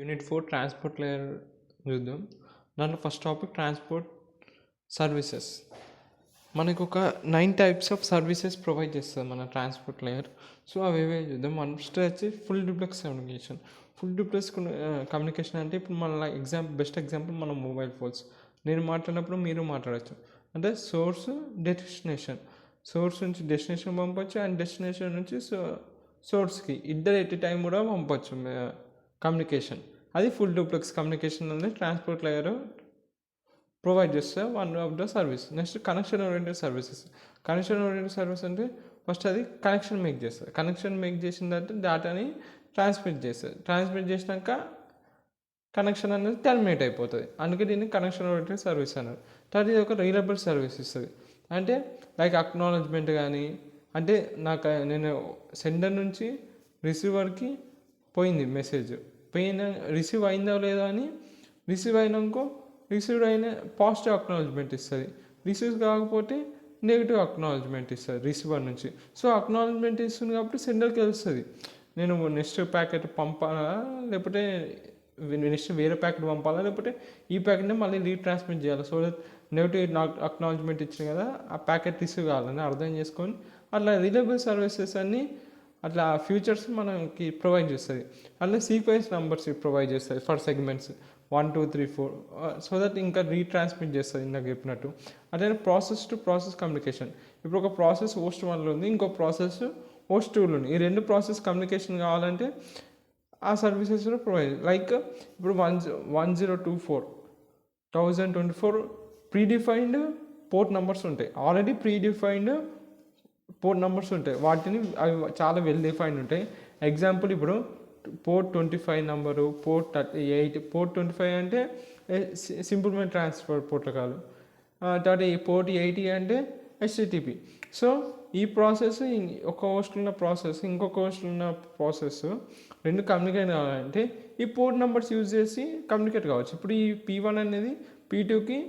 Unit 4 transport layer చూద్దాం. దాంట్లో first topic transport services. మనకు ఒక 9 టైప్స్ ఆఫ్ సర్వీసెస్ ప్రొవైడ్ చేస్తుంది మన ట్రాన్స్పోర్ట్ లేయర్. సో అవి ఏవే చూద్దాం. ఫస్ట్ వచ్చి full duplex communication. Full duplex communication అంటే ఇప్పుడు మన బెస్ట్ ఎగ్జాంపుల్ మన మొబైల్ ఫోన్స్. నేను మాట్లాడినప్పుడు మీరు మాట్లాడచ్చు. అంటే సోర్స్ డెస్టినేషన్, సోర్స్ నుంచి డెస్టినేషన్ పంపొచ్చు అండ్ డెస్టినేషన్ నుంచి సోర్స్కి ఇద్దరు ఎట్ టైం కూడా పంపొచ్చు కమ్యూనికేషన్. అది ఫుల్ డూప్లెక్స్ కమ్యూనికేషన్ అనేది ట్రాన్స్పోర్ట్ లేయర్ ప్రొవైడ్ చేస్తే one of the service. Next connection oriented services. Connection oriented service అంటే ఫస్ట్ అది కనెక్షన్ మేక్ చేస్తుంది. కనెక్షన్ మేక్ చేసిన తర్వాత డేటాని ట్రాన్స్మిట్ చేస్తుంది. ట్రాన్స్మిట్ చేసినాక కనెక్షన్ అనేది టర్మినేట్ అయిపోతుంది. అందుకే దీన్ని కనెక్షన్ ఓరియంటెడ్ సర్వీస్ అన్నారు. తర్వాత ఇది ఒక రీలబుల్ సర్వీస్ ఇస్తుంది. అంటే లైక్ అక్నాలజ్మెంట్ కానీ, అంటే నేను సెండర్ నుంచి రిసీవర్కి పోయింది మెసేజ్, రిసీవ్ అయిందో లేదో అని రిసీవ్ అయినాకో రిసీవ్డ్ అయిన పాజిటివ్ అక్నాలజ్మెంట్ ఇస్తుంది. రిసీవ్ కాకపోతే నెగిటివ్ అక్నాలజ్మెంట్ ఇస్తుంది రిసీవర్ నుంచి. సో అక్నాలజ్మెంట్ ఇస్తుంది కాబట్టి సెండర్కి తెలుస్తుంది నేను నెక్స్ట్ ప్యాకెట్ పంపాలా, లేకపోతే నెక్స్ట్ వేరే ప్యాకెట్ పంపాలా, లేకపోతే ఈ ప్యాకెట్ని మళ్ళీ రీట్రాన్స్మిట్ చేయాలి. సో నెగిటివ్ అక్నాలజ్మెంట్ ఇచ్చింది కదా, ఆ ప్యాకెట్ రిసీవ్ కావాలని అర్థం చేసుకొని అట్లా రిలయబుల్ సర్వీసెస్ అన్నీ అట్లా ఫ్యూచర్స్ మనకి ప్రొవైడ్ చేస్తుంది. అట్లా సీక్వెన్స్ నెంబర్స్ ప్రొవైడ్ చేస్తుంది ఫర్ సెగ్మెంట్స్ 1 2 3 4. సో దట్ ఇంకా రీట్రాన్స్మిట్ చేస్తుంది ఇందాక చెప్పినట్టు. అదే ప్రాసెస్ టు ప్రాసెస్ కమ్యూనికేషన్. ఇప్పుడు ఒక ప్రాసెస్ హోస్ట్ 1లో ఉంది, ఇంకో ప్రాసెస్ హోస్ట్ 2లో ఉంది. ఈ రెండు ప్రాసెస్ కమ్యూనికేషన్ కావాలంటే ఆ సర్వీసెస్ ప్రొవైడ్. లైక్ ఇప్పుడు 1024 ప్రీడిఫైన్డ్ పోర్ట్ నెంబర్స్ ఉంటాయి. ఆల్రెడీ ప్రీడిఫైన్డ్ పోర్ట్ నెంబర్స్ ఉంటాయి. వాటిని అవి చాలా వెల్ డిఫైన్డ్ ఉంటాయి. ఎగ్జాంపుల్ ఇప్పుడు పోర్ట్ 25 నెంబరు, పోర్ట్ 38. పోర్ట్ 25 అంటే సింపుల్మెంట్ ట్రాన్స్ఫర్ ప్రోటోకాల్. తర్వాత ఈ పోర్ట్ 80 అంటే HTTP. సో ఈ ప్రాసెస్ ఒక హోస్ట్ ఉన్న ప్రాసెస్ ఇంకొక హోస్ట్ ఉన్న ప్రాసెస్ రెండు కమ్యూనికేట్ కావాలంటే ఈ పోర్ట్ నెంబర్స్ యూజ్ చేసి కమ్యూనికేట్ కావచ్చు. ఇప్పుడు ఈ P1 అనేది P2కి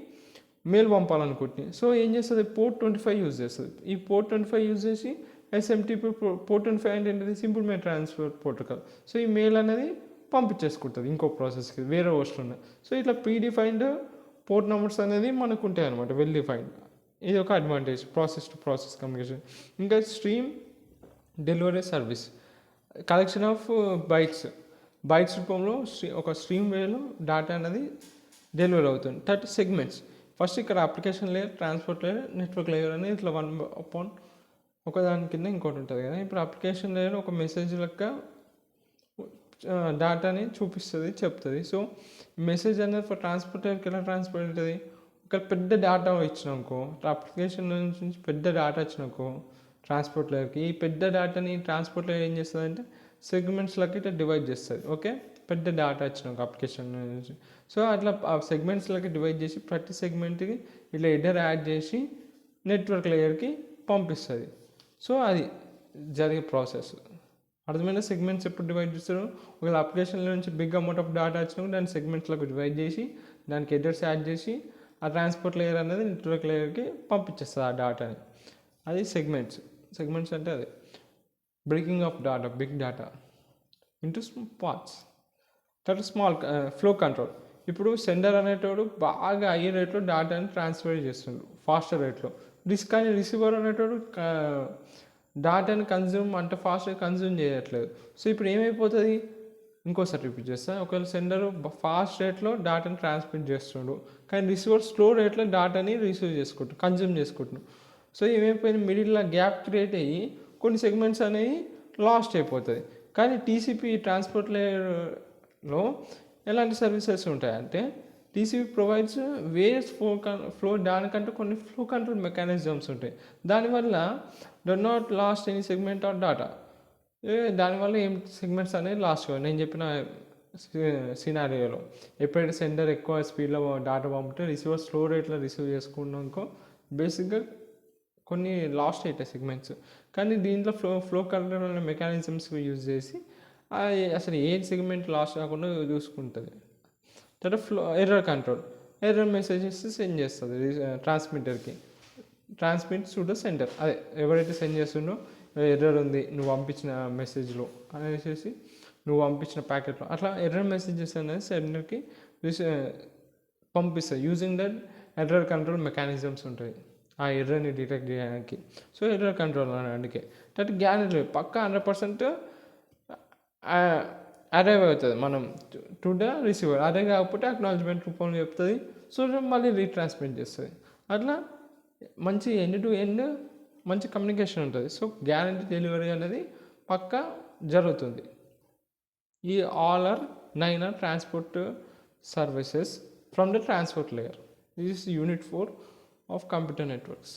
మెయిల్ పంపాలనుకుంటుంది. సో ఏం చేస్తుంది, పోర్ట్ 25 యూజ్ చేస్తుంది. ఈ పోర్ట్ 25 యూజ్ చేసి SMTP పోర్ట్ 25 అంటే ఏంటది, సింపుల్మెంట్ ట్రాన్స్ఫర్ ప్రోటోకాల్. సో ఈ మెయిల్ అనేది పంపించేసుకుంటుంది ఇంకో ప్రాసెస్కి వేరే హోస్ట్ ఉన్నాయి. సో ఇట్లా ప్రీడిఫైన్డ్ పోర్ట్ నెంబర్స్ అనేది మనకు ఉంటాయి అనమాట, వెల్ డిఫైన్డ్. ఇది ఒక advantage process to process communication. ఇంకా stream delivery service, collection of bytes రూపంలో ఒక స్ట్రీమ్ వేలో డేటా అనేది డెలివరీ అవుతుంది. Third segments. ఫస్ట్ ఇక్కడ application layer, transport layer, network layer అనేది ఇట్లా వన్ అపాన్ ఒకదాని కింద ఇంకోటి ఉంటుంది కదా. ఇప్పుడు అప్లికేషన్ లేయర్ ఒక మెసేజ్ లెక్క డేటాని చూపిస్తుంది, చెప్తుంది. సో మెసేజ్ అనేది ఫర్ ట్రాన్స్పోర్ట్ లేయర్కి ఎలా ట్రాన్స్పోర్ట్ అవుతుంది, ఒక పెద్ద డేటా ఇచ్చినాకో, అప్లికేషన్ నుంచి పెద్ద డేటా వచ్చినాకో ట్రాన్స్పోర్ట్ లేయర్కి, ఈ పెద్ద డేటాని ట్రాన్స్పోర్ట్ లేయర్ ఏం చేస్తుంది అంటే సెగ్మెంట్స్లకి ఇట్లా డివైడ్ చేస్తుంది. ఓకే, పెద్ద డేటా వచ్చినాక అప్లికేషన్ నుంచి. సో అట్లా ఆ సెగ్మెంట్స్లకి డివైడ్ చేసి ప్రతి సెగ్మెంట్కి ఇట్లా హెడర్ యాడ్ చేసి నెట్వర్క్ లేయర్కి పంపిస్తుంది. సో అది జరిగే ప్రాసెస్. అర్థమైన సెగ్మెంట్స్ ఎప్పుడు డివైడ్ చేస్తారు, ఒకవేళ అప్లికేషన్లో నుంచి బిగ్ అమౌంట్ ఆఫ్ డేటా వచ్చినప్పుడు దాన్ని సెగ్మెంట్స్లోకి డివైడ్ చేసి దానికి హెడర్స్ యాడ్ చేసి ఆ ట్రాన్స్పోర్ట్ లేయర్ అనేది నెట్వర్క్ లేయర్కి పంపించేస్తుంది ఆ డేటాని. అది సెగ్మెంట్స్ అంటే అదే breaking of data, big data into parts. తర్వాత స్మాల్ ఫ్లో కంట్రోల్. ఇప్పుడు సెండర్ అనేటోడు బాగా హై రేట్లో డేటాని ట్రాన్స్ఫర్ చేస్తుండ్రు ఫాస్టర్ రేట్లో. కానీ రిసీవర్ అనేటోడు డేటాని అంత ఫాస్ట్గా కన్జ్యూమ్ చేయట్లేదు. సో ఇప్పుడు ఏమైపోతుంది, ఇంకోసారి రిపీట్ చేస్తా. ఒకవేళ సెండర్ ఫాస్ట్ రేట్లో డేటాని ట్రాన్స్మిట్ చేస్తుండు, కానీ రిసీవర్ స్లో రేట్లో డేటాని కన్జ్యూమ్ చేసుకుంటున్నాడు. సో ఏమైపోయింది, మిడిల్లో గ్యాప్ క్రియేట్ అయ్యి కొన్ని సెగ్మెంట్స్ అనేవి లాస్ట్ అయిపోతుంది. కానీ TCP ట్రాన్స్పోర్ట్ లేయర్లో ఎలాంటి సర్వీసెస్ ఉంటాయంటే TCP ప్రొవైడ్స్ వేరియస్ ఫ్లో దానికంటే కొన్ని ఫ్లో కంట్రోల్ మెకానిజమ్స్ ఉంటాయి. దానివల్ల do not lost any segment or data. దానివల్ల ఏం సెగ్మెంట్స్ అనేది లాస్ట్ కాదు. నేను చెప్పిన సినారియోలో ఎప్పుడైతే సెండర్ ఎక్కువ స్పీడ్లో డేటా పంపితే రిసీవర్ స్లో రేట్లో రిసీవ్ చేసుకున్నాకో బేసిక్గా కొన్ని లాస్ట్ అవుతాయి సెగ్మెంట్స్. కానీ దీంట్లో ఫ్లో కంట్రోల్ మెకానిజమ్స్ యూజ్ చేసి అసలు ఏ సెగ్మెంట్ లాస్ట్ కాకుండా చూసుకుంటుంది. తర్వాత error control, error messages send చేస్తుంది ట్రాన్స్మిటర్కి, ట్రాన్స్మిట్ టు ద సెంటర్. అదే ఎవరైతే సెండ్ చేస్తుండో ఎర్రర్ ఉంది నువ్వు పంపించిన మెసేజ్లో అనేసి నువ్వు పంపించిన ప్యాకెట్లో అట్లా ఎర్రర్ మెసేజెస్ అనేది సెండర్కి పంపిస్తాయి. Using that error control mechanisms ఉంటాయి ఆ ఎర్రర్ని డిటెక్ట్ చేయడానికి. సో ఎర్రర్ కంట్రోల్ అని అందుకే దట్ గ్యారెంటీ పక్కా 100% అరైవ్ అవుతుంది మనం టు ద రిసీవర్. అదే కాకపోతే అక్నాలజ్మెంట్ రూపంలో చెప్తుంది. సో మళ్ళీ రీట్రాన్స్మిట్ చేస్తుంది. అట్లా మంచి ఎండ్ టు ఎండ్ మంచి కమ్యూనికేషన్ ఉంటుంది. సో గ్యారెంటీ డెలివరీ అనేది పక్కా జరుగుతుంది. ఈ all are 9 are transport services from the transport layer. This is unit 4 of computer networks.